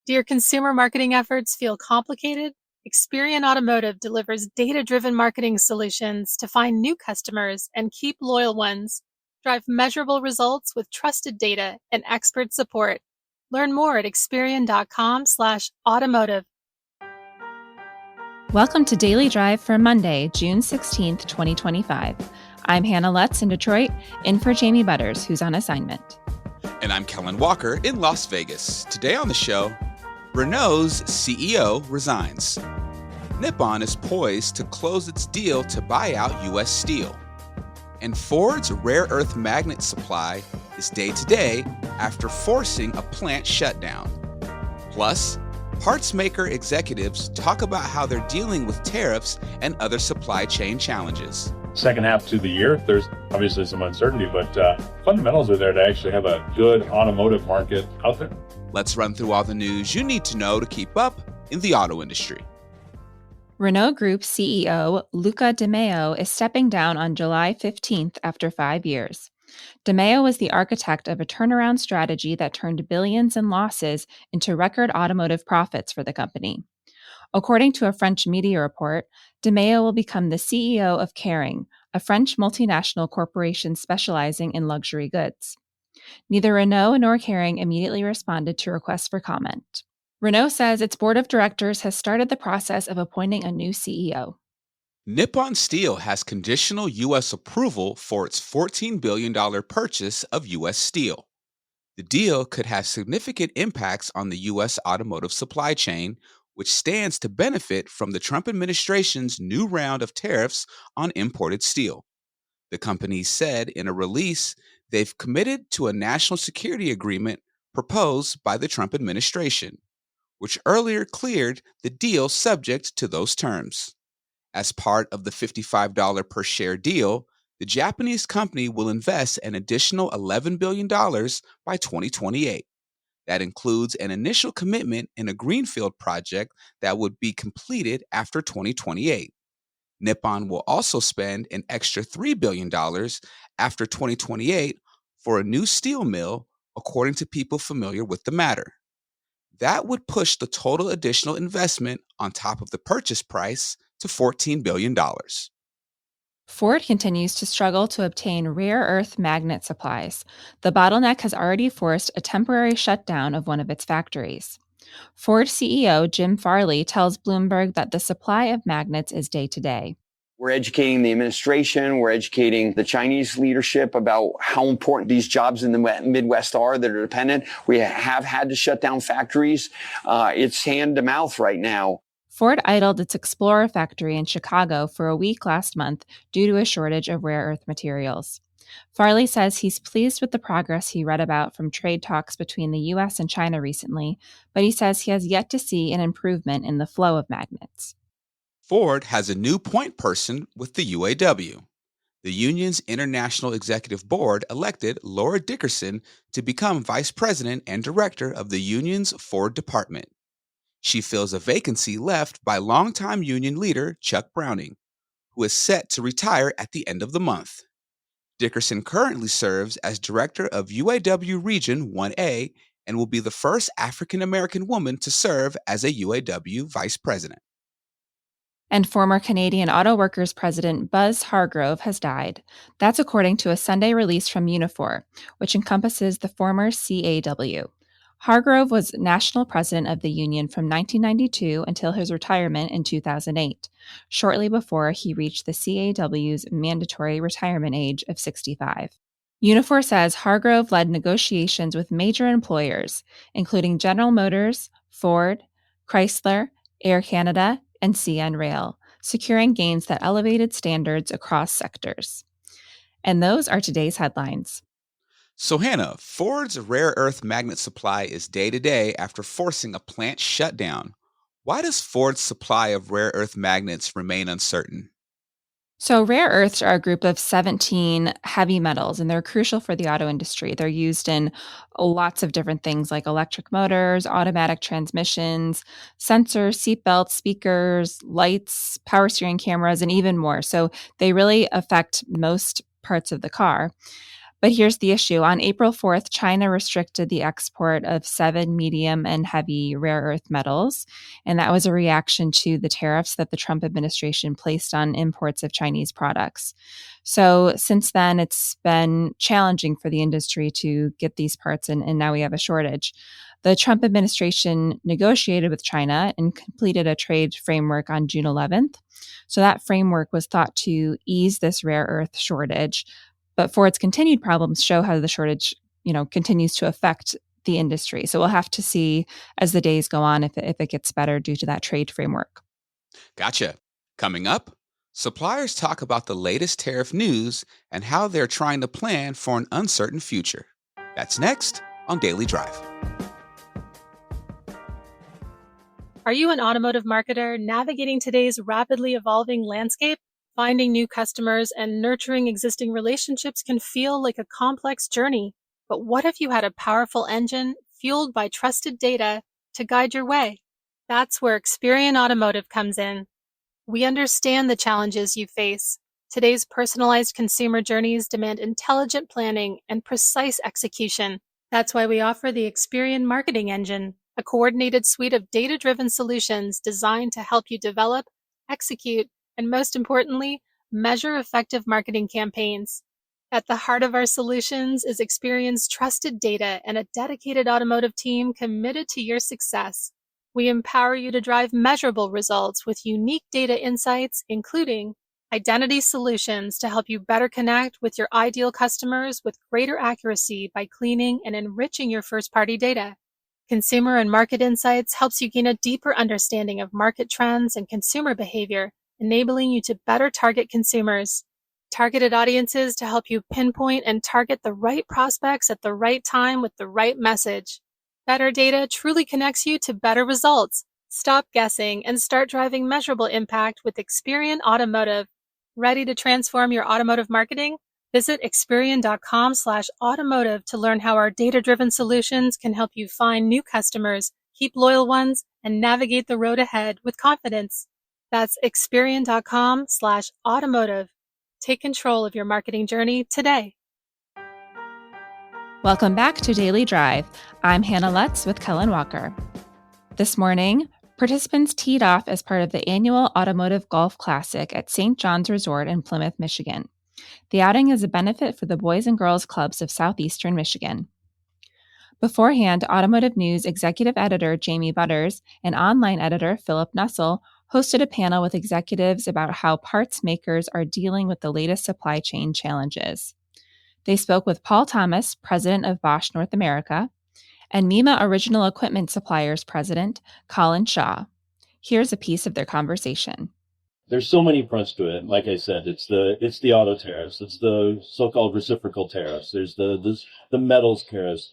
Do your consumer marketing efforts feel complicated? Experian Automotive delivers data-driven marketing solutions to find new customers and keep loyal ones. Drive measurable results with trusted data and expert support. Learn more at experian.com/automotive. Welcome to Daily Drive for Monday, June 16th, 2025. I'm Hannah Lutz in Detroit, in for Jamie Butters, who's on assignment. And I'm Kellen Walker in Las Vegas. Today on the show, Renault's CEO resigns. Nippon is poised to close its deal to buy out U.S. Steel. And Ford's rare earth magnet supply is day-to-day after forcing a plant shutdown. Plus, parts maker executives talk about how they're dealing with tariffs and other supply chain challenges. Second half to the year, there's obviously some uncertainty, but fundamentals are there to actually have a good automotive market out there. Let's run through all the news you need to know to keep up in the auto industry. Renault Group CEO Luca de Meo is stepping down on July 15th after 5 years. De Meo was the architect of a turnaround strategy that turned billions in losses into record automotive profits for the company. According to a French media report, De Meo will become the CEO of Kering, a French multinational corporation specializing in luxury goods. Neither Renault nor Kering immediately responded to requests for comment. Renault says its board of directors has started the process of appointing a new CEO. Nippon Steel has conditional U.S. approval for its $14 billion purchase of U.S. Steel. The deal could have significant impacts on the U.S. automotive supply chain, which stands to benefit from the Trump administration's new round of tariffs on imported steel. The company said in a release they've committed to a national security agreement proposed by the Trump administration, which earlier cleared the deal subject to those terms. As part of the $55 per share deal, the Japanese company will invest an additional $11 billion by 2028. That includes an initial commitment in a greenfield project that would be completed after 2028. Nippon will also spend an extra $3 billion after 2028 for a new steel mill, according to people familiar with the matter. That would push the total additional investment on top of the purchase price to $14 billion. Ford continues to struggle to obtain rare earth magnet supplies. The bottleneck has already forced a temporary shutdown of one of its factories. Ford CEO Jim Farley tells Bloomberg that the supply of magnets is day-to-day. We're educating the administration, we're educating the Chinese leadership about how important these jobs in the Midwest are that are dependent. We have had to shut down factories. It's hand to mouth right now. Ford idled its Explorer factory in Chicago for a week last month due to a shortage of rare earth materials. Farley says he's pleased with the progress he read about from trade talks between the U.S. and China recently, but he says he has yet to see an improvement in the flow of magnets. Ford has a new point person with the UAW. The union's International Executive Board elected Laura Dickerson to become vice president and director of the union's Ford department. She fills a vacancy left by longtime union leader Chuck Browning, who is set to retire at the end of the month. Dickerson currently serves as director of UAW Region 1A and will be the first African-American woman to serve as a UAW vice president. And former Canadian Auto Workers president Buzz Hargrove has died. That's according to a Sunday release from Unifor, which encompasses the former CAW. Hargrove was national president of the union from 1992 until his retirement in 2008, shortly before he reached the CAW's mandatory retirement age of 65. Unifor says Hargrove led negotiations with major employers, including General Motors, Ford, Chrysler, Air Canada, and CN Rail, securing gains that elevated standards across sectors. And those are today's headlines. So Hannah, Ford's rare earth magnet supply is day-to-day after forcing a plant shutdown. Why does Ford's supply of rare earth magnets remain uncertain? So rare earths are a group of 17 heavy metals, and they're crucial for the auto industry. They're used in lots of different things like electric motors, automatic transmissions, sensors, seatbelts, speakers, lights, power steering cameras, and even more. So they really affect most parts of the car. But here's the issue. On April 4th, China restricted the export of 7 medium and heavy rare earth metals, and that was a reaction to the tariffs that the Trump administration placed on imports of Chinese products. So since then, it's been challenging for the industry to get these parts, and now we have a shortage. The Trump administration negotiated with China and completed a trade framework on June 11th. So that framework was thought to ease this rare earth shortage, but for its continued problems, show how the shortage, continues to affect the industry. So we'll have to see as the days go on if it gets better due to that trade framework. Gotcha. Coming up, suppliers talk about the latest tariff news and how they're trying to plan for an uncertain future. That's next on Daily Drive. Are you an automotive marketer navigating today's rapidly evolving landscape? Finding new customers and nurturing existing relationships can feel like a complex journey. But what if you had a powerful engine fueled by trusted data to guide your way? That's where Experian Automotive comes in. We understand the challenges you face. Today's personalized consumer journeys demand intelligent planning and precise execution. That's why we offer the Experian Marketing Engine, a coordinated suite of data-driven solutions designed to help you develop, execute, and most importantly, measure effective marketing campaigns. At the heart of our solutions is Experian's trusted data and a dedicated automotive team committed to your success. We empower you to drive measurable results with unique data insights, including identity solutions to help you better connect with your ideal customers with greater accuracy by cleaning and enriching your first-party data. Consumer and market insights helps you gain a deeper understanding of market trends and consumer behavior, enabling you to better target consumers. Targeted audiences to help you pinpoint and target the right prospects at the right time with the right message. Better data truly connects you to better results. Stop guessing and start driving measurable impact with Experian Automotive. Ready to transform your automotive marketing? Visit Experian.com/automotive to learn how our data-driven solutions can help you find new customers, keep loyal ones, and navigate the road ahead with confidence. That's Experian.com/automotive. Take control of your marketing journey today. Welcome back to Daily Drive. I'm Hannah Lutz with Kellen Walker. This morning, participants teed off as part of the annual Automotive Golf Classic at St. John's Resort in Plymouth, Michigan. The outing is a benefit for the Boys and Girls Clubs of Southeastern Michigan. Beforehand, Automotive News executive editor Jamie Butters and online editor Philip Nussel hosted a panel with executives about how parts makers are dealing with the latest supply chain challenges. They spoke with Paul Thomas, president of Bosch North America, and MEMA Original Equipment Suppliers president Colin Shaw. Here's a piece of their conversation. There's so many fronts to it. Like I said, it's the auto tariffs, it's the so-called reciprocal tariffs, there's the metals tariffs.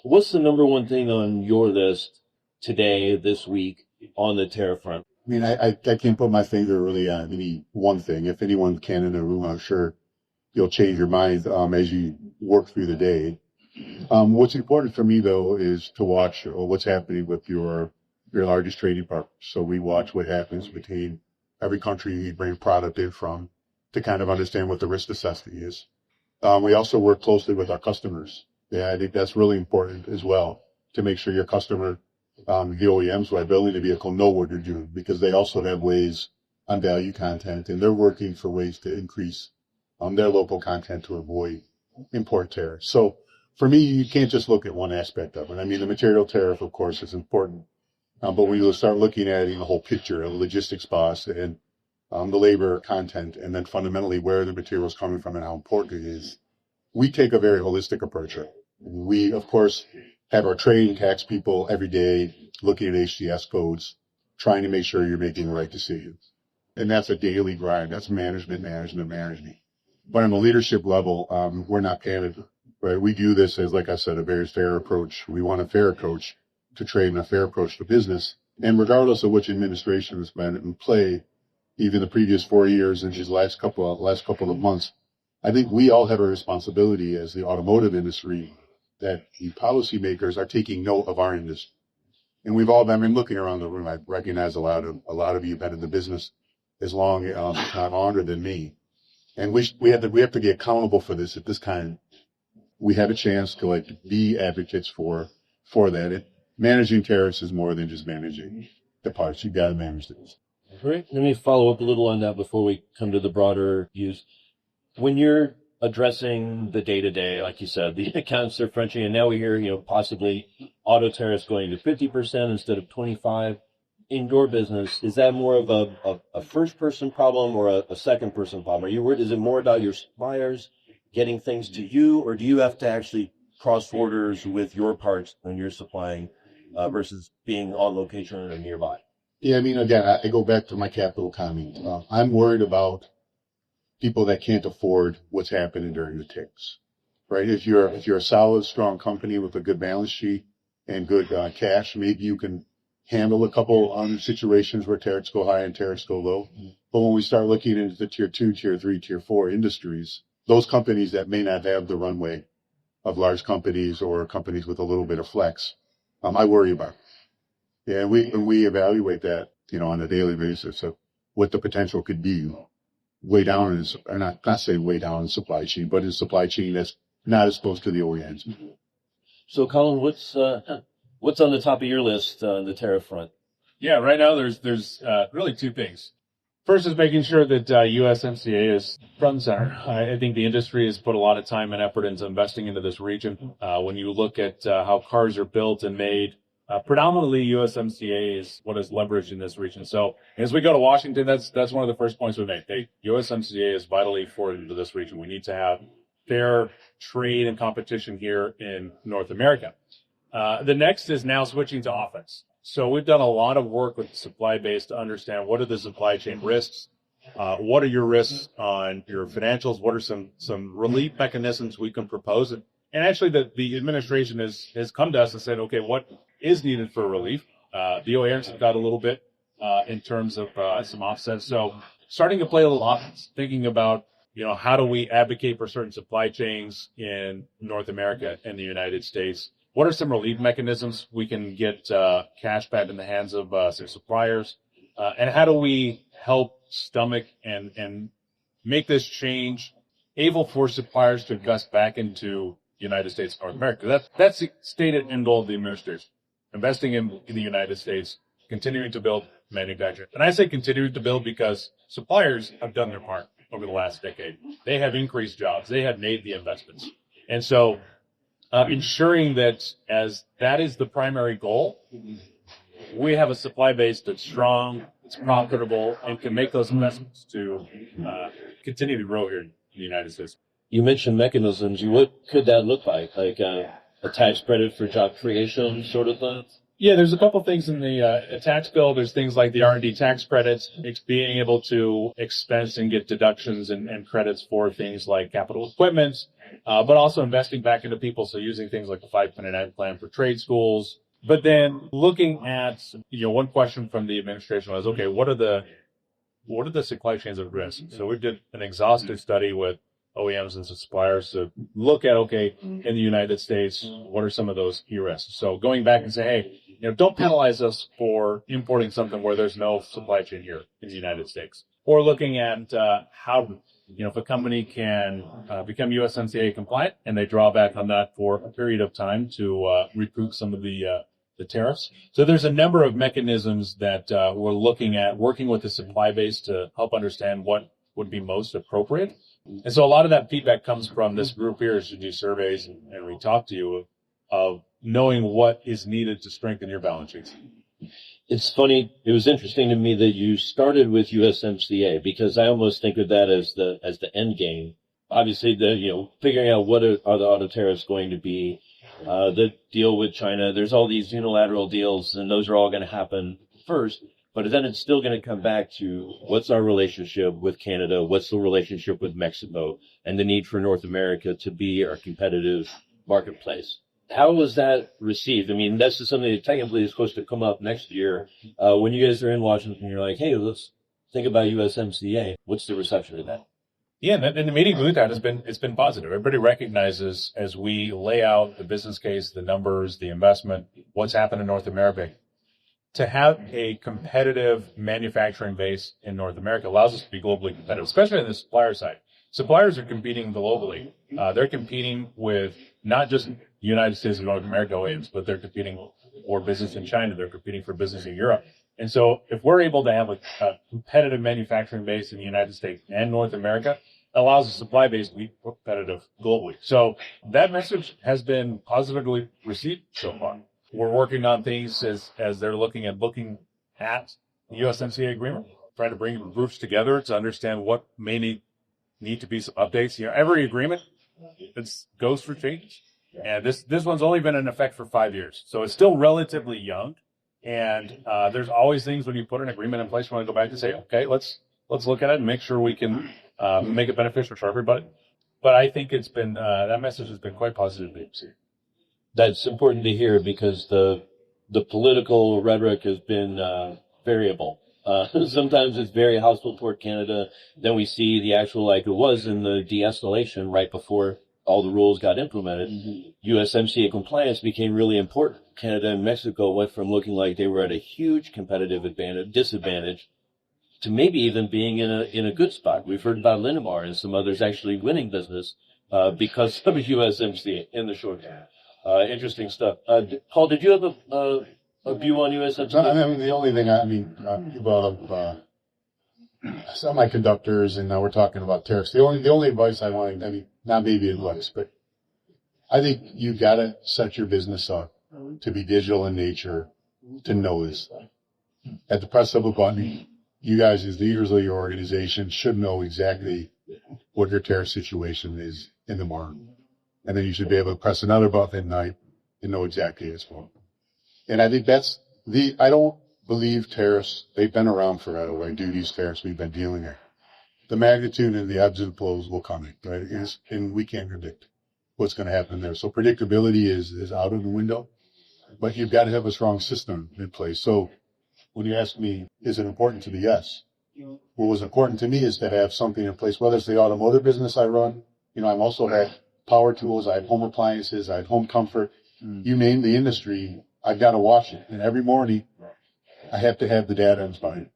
What's the number one thing on your list today, this week, on the tariff front? I mean, I can't put my finger really on any one thing. If anyone can in the room, I'm sure you'll change your mind as you work through the day. What's important for me, though, is to watch what's happening with your largest trading partners. So we watch what happens between every country you bring product in from to kind of understand what the risk assessment is. We also work closely with our customers. Yeah, I think that's really important as well, to make sure your customer, the OEMs who are building the vehicle, know what they're doing, because they also have ways on value content, and they're working for ways to increase their local content to avoid import tariffs. So for me, you can't just look at one aspect of it. I mean, the material tariff, of course, is important, but when you start looking at it in the whole picture of logistics costs and the labor content, and then fundamentally where the material is coming from and how important it is, we take a very holistic approach. We, of course, have our trade and tax people every day looking at HTS codes, trying to make sure you're making the right decisions. And that's a daily grind. That's management. But on the leadership level, we're not panicked, right? We do this as, like I said, a very fair approach. We want a fair approach to trade and a fair approach to business. And regardless of which administration has been in play, even the previous 4 years and these last couple of months, I think we all have a responsibility as the automotive industry that the policymakers are taking note of our industry. And we've all been looking around the room. I recognize a lot of you have been in the business as long, if not longer than me. And we have to be accountable for this at this kind we have a chance to like be advocates for that. Managing tariffs is more than just managing the parts. You got to manage this. Great. Let me follow up a little on that before we come to the broader views. When you're addressing the day-to-day, like you said, the accounts are crunching, and now we hear, possibly auto tariffs going to 50% instead of 25%. In your business, is that more of a first-person problem or a second-person problem? Are you worried? Is it more about your suppliers getting things to you, or do you have to actually cross borders with your parts when you're supplying versus being on location or nearby? Yeah, I mean, again, I go back to my capital comment. I'm worried about people that can't afford what's happening during the ticks, right? If you're a solid, strong company with a good balance sheet and good cash, maybe you can handle a couple situations where tariffs go high and tariffs go low. But when we start looking into the tier 2, tier 3, tier 4 industries, those companies that may not have the runway of large companies or companies with a little bit of flex, I worry about. Yeah, we evaluate that, on a daily basis of what the potential could be way down or not say way down in supply chain, but in supply chain that's not as close to the OEMs. So, Colin, what's on the top of your list on the tariff front? Yeah, right now there's really two things. First is making sure that USMCA is front and center. I think the industry has put a lot of time and effort into investing into this region. When you look at how cars are built and made, predominantly USMCA is what is leveraged in this region. So as we go to Washington, that's one of the first points we make. USMCA is vitally important to this region. We need to have fair trade and competition here in North America. The next is now switching to offense. So we've done a lot of work with the supply base to understand what are the supply chain risks, what are your risks on your financials, what are some relief mechanisms we can propose. And actually the administration has come to us and said, okay, what is needed for relief? The OEMs have got a little bit in terms of some offsets. So starting to play a little offense, thinking about, how do we advocate for certain supply chains in North America and the United States? What are some relief mechanisms we can get cash back in the hands of some suppliers? And how do we help stomach and make this change able for suppliers to invest back into the United States, North America? That's the stated end goal of the administration. Investing in the United States, continuing to build manufacturing. And I say continuing to build because suppliers have done their part over the last decade. They have increased jobs. They have made the investments. And so ensuring that as that is the primary goal, we have a supply base that's strong, it's profitable, and can make those investments to continue to grow here in the United States. You mentioned mechanisms. What could that look like? Like a tax credit for job creation sort of thing? Yeah, there's a couple things in the tax bill. There's things like the R&D tax credits. It's being able to expense and get deductions and credits for things like capital equipment, but also investing back into people. So using things like the 529 plan for trade schools. But then looking at, one question from the administration was, okay, what are the supply chains at risk? So we did an exhaustive study with OEMs and suppliers to look at, okay, in the United States, what are some of those key risks? So going back and say, hey, don't penalize us for importing something where there's no supply chain here in the United States. Or looking at how, if a company can become USMCA compliant and they draw back on that for a period of time to recoup some of the tariffs. So there's a number of mechanisms that we're looking at, working with the supply base to help understand what would be most appropriate. And so a lot of that feedback comes from this group here as you do surveys and we talk to you of knowing what is needed to strengthen your balance sheets. It's funny. It was interesting to me that you started with USMCA because I almost think of that as the end game. Obviously, figuring out what are the auto tariffs going to be, the deal with China. There's all these unilateral deals, and those are all going to happen first. But then it's still going to come back to what's our relationship with Canada, what's the relationship with Mexico, and the need for North America to be our competitive marketplace. How was that received? I mean, that's just something that technically is supposed to come up next year. When you guys are in Washington, you're like, hey, let's think about USMCA. What's the reception of that? Yeah, and the meeting we've had it's been positive. Everybody recognizes as we lay out the business case, the numbers, the investment, what's happened in North America. To have a competitive manufacturing base in North America allows us to be globally competitive, especially on the supplier side. suppliers are competing globally. They're competing with not just United States and North America OEMs, but they're competing for business in China. They're competing for business in Europe. And so if we're able to have a competitive manufacturing base in the United States and North America, it allows the supply base to be competitive globally. So that message has been positively received so far. We're working on things as they're looking at the USMCA agreement, trying to bring groups together to understand what may need to be some updates. Every agreement goes through change. And this one's only been in effect for 5 years. So it's still relatively young. And there's always things when you put an agreement in place, you want to go back and say, okay, let's look at it and make sure we can make it beneficial for everybody. But I think it's been that message has been quite positively received. That's important to hear because the political rhetoric has been variable. Sometimes it's very hostile toward Canada. Then we see the actual, like it was in the de-escalation right before all the rules got implemented. Mm-hmm. USMCA compliance became really important. Canada and Mexico went from looking like they were at a huge competitive disadvantage to maybe even being in a good spot. We've heard about Linamar and some others actually winning business because of USMCA in the short term. Interesting stuff. Paul, did you have a view on USMCA? I mean, the only thing you brought up semiconductors, and now we're talking about tariffs. The only advice I want, not maybe advice, but I think you gotta set your business up to be digital in nature, to know this stuff. At the press of a button, you guys as leaders of your organization should know exactly what your tariff situation is in the morning. And then you should be able to press another button at night and know exactly what's going on. And I think I don't believe tariffs, they've been around forever, right? Duties, tariffs, we've been dealing with. The magnitude and the ebbs and flows will come in, right? And we can't predict what's going to happen there. So predictability is out of the window, but you've got to have a strong system in place. So when you ask me, is it important to me? Yes. What was important to me is to have something in place, whether it's the automotive business I run. I'm also had power tools, I have home appliances, I have home comfort. You name the industry, I've got to watch it. And every morning, I have to have the data in mind.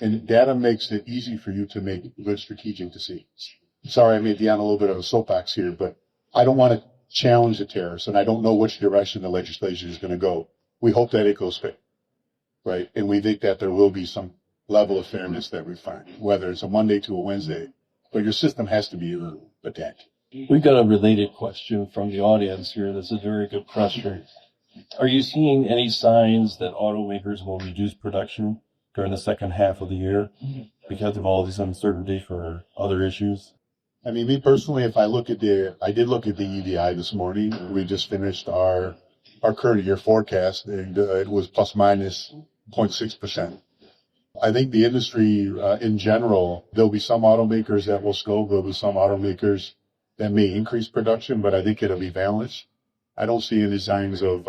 And data makes it easy for you to make good strategic decisions. Sorry, I may be on a little bit of a soapbox here, but I don't want to challenge the tariffs, and I don't know which direction the legislation is going to go. We hope that it goes fair, right? And we think that there will be some level of fairness that we find, whether it's a Monday to a Wednesday, but your system has to be adapted. We've got a related question from the audience here. This is a very good question. Are you seeing any signs that automakers will reduce production during the second half of the year because of all this uncertainty for other issues? I mean, me personally, if I did look at the EDI this morning. We just finished our current year forecast, and it was plus minus 0.6%. I think the industry in general, there'll be some automakers that will slow, there'll be some automakers that may increase production, but I think it'll be balanced. I don't see any signs of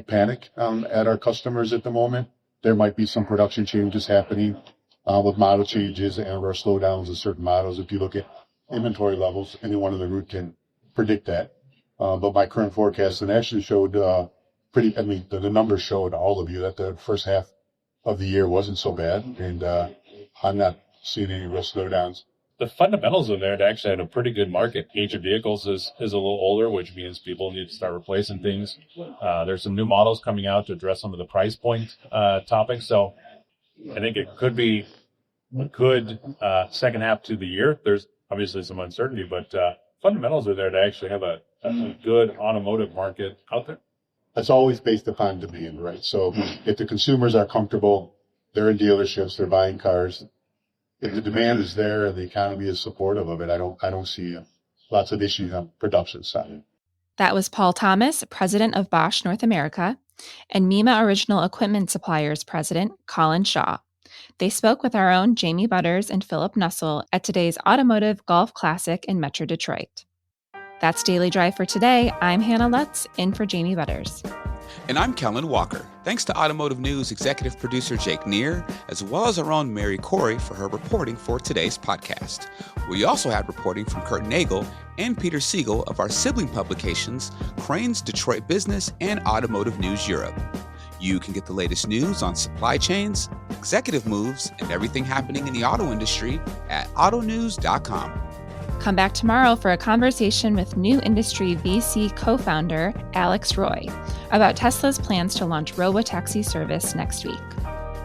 panic at our customers at the moment. There might be some production changes happening with model changes and or slowdowns of certain models. If you look at inventory levels, anyone in the group can predict that. But my current forecast actually showed the numbers showed all of you that the first half of the year wasn't so bad, and I'm not seeing any real slowdowns. The fundamentals in there to actually have a pretty good market. Age of vehicles is a little older, which means people need to start replacing things. There's some new models coming out to address some of the price point topics. So I think it could be a good second half to the year. There's obviously some uncertainty, but fundamentals are there to actually have a good automotive market out there. That's always based upon demand, right? So if the consumers are comfortable, they're in dealerships, they're buying cars. If the demand is there and the economy is supportive of it, I don't see lots of issues on production side. That was Paul Thomas, president of Bosch North America, and MEMA Original Equipment Suppliers president, Colin Shaw. They spoke with our own Jamie Butters and Philip Nussel at today's Automotive Golf Classic in Metro Detroit. That's Daily Drive for today. I'm Hannah Lutz, in for Jamie Butters. And I'm Kellen Walker. Thanks to Automotive News executive producer Jake Neer, as well as our own Mary Corey for her reporting for today's podcast. We also had reporting from Kurt Nagel and Peter Siegel of our sibling publications, Crane's Detroit Business and Automotive News Europe. You can get the latest news on supply chains, executive moves, and everything happening in the auto industry at autonews.com. Come back tomorrow for a conversation with New Industry VC co-founder Alex Roy about Tesla's plans to launch robotaxi service next week.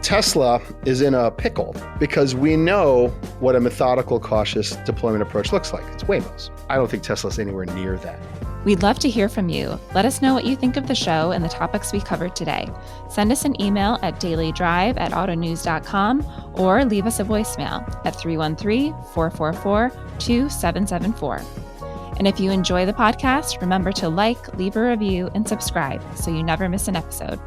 Tesla is in a pickle because we know what a methodical, cautious deployment approach looks like. It's Waymo's. I don't think Tesla's anywhere near that. We'd love to hear from you. Let us know what you think of the show and the topics we covered today. Send us an email at dailydrive@autonews.com or leave us a voicemail at 313-444-2774. And if you enjoy the podcast, remember to like, leave a review, and subscribe so you never miss an episode.